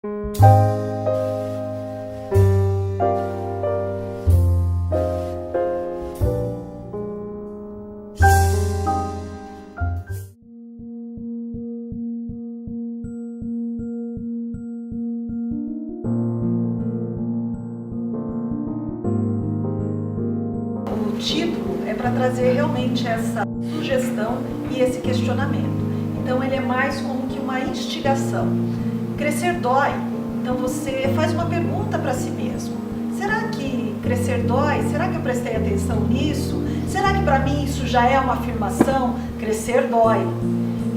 O título é para trazer realmente essa sugestão e esse questionamento. Então ele é mais como que uma instigação. Crescer dói, então você faz uma pergunta para si mesmo. Será que crescer dói? Será que eu prestei atenção nisso? Será que para mim isso já é uma afirmação? Crescer dói.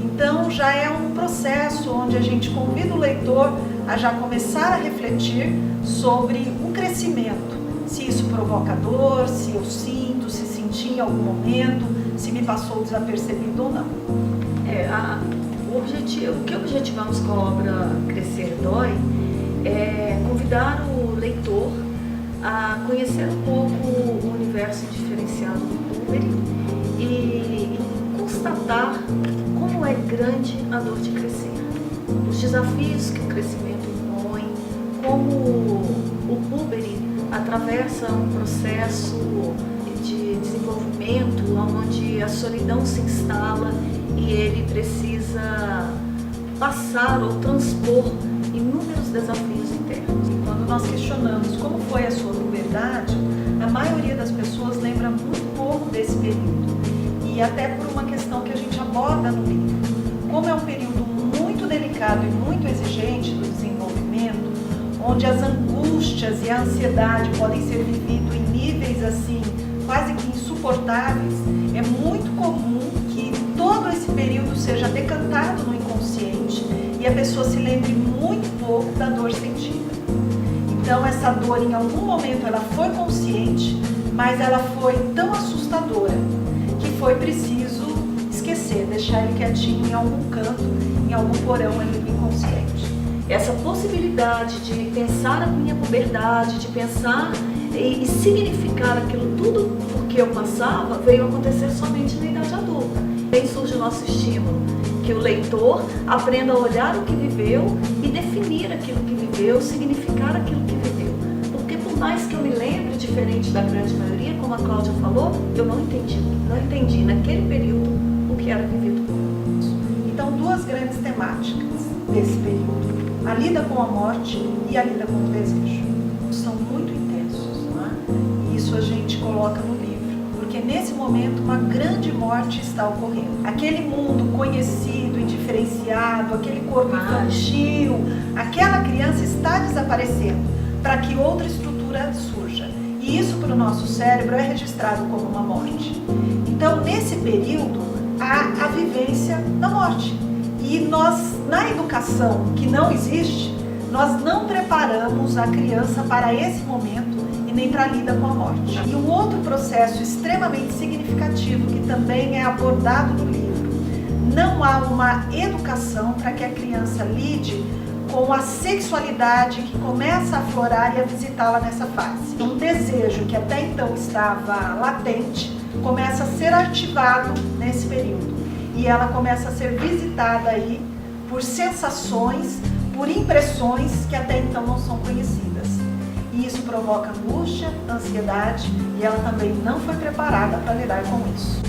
Então já é um processo onde a gente convida o leitor a já começar a refletir sobre um crescimento. Se isso provoca dor, se eu sinto, se senti em algum momento, se me passou desapercebido ou não. O que objetivamos com a obra Crescer Dói é convidar o leitor a conhecer um pouco o universo diferenciado do Púlveri e constatar como é grande a dor de crescer, os desafios que o crescimento impõe, como o Púlveri atravessa um processo de desenvolvimento onde a solidão se instala e ele precisa passar ou transpor inúmeros desafios internos. E quando nós questionamos como foi a sua puberdade, a maioria das pessoas lembra muito pouco desse período. E até por uma questão que a gente aborda no livro. Como é um período muito delicado e muito exigente do desenvolvimento, onde as angústias e a ansiedade podem ser vividos em níveis assim, quase que insuportáveis, é muito comum que todo esse período seja decantado no inconsciente e a pessoa se lembre muito pouco da dor sentida. Então essa dor em algum momento ela foi consciente, mas ela foi tão assustadora que foi preciso esquecer, deixar ele quietinho em algum canto, em algum porão ali do inconsciente. Essa possibilidade de pensar a minha puberdade, de pensar e significar aquilo tudo porque eu passava, veio acontecer somente na idade adulta. Aí surge o nosso estímulo, que o leitor aprenda a olhar o que viveu e definir aquilo que viveu, significar aquilo que viveu. Porque por mais que eu me lembre diferente da grande maioria, como a Cláudia falou, eu não entendi naquele período o que era vivido por nós. Então duas grandes temáticas desse período. A lida com a morte e a lida com o desejo. São muito intensos, não é? E isso a gente coloca no livro, porque nesse momento uma grande morte está ocorrendo. Aquele mundo conhecido e diferenciado, aquele corpo infantil, aquela criança está desaparecendo para que outra estrutura surja. E isso para o nosso cérebro é registrado como uma morte. Então nesse período há a vivência da morte. E nós, na educação que não existe, nós não preparamos a criança para esse momento e nem para a lida com a morte. E um outro processo extremamente significativo que também é abordado no livro, não há uma educação para que a criança lide com a sexualidade que começa a aflorar e a visitá-la nessa fase. Um desejo que até então estava latente começa a ser ativado nesse período. E ela começa a ser visitada aí por sensações, por impressões que até então não são conhecidas. E isso provoca angústia, ansiedade, e ela também não foi preparada para lidar com isso.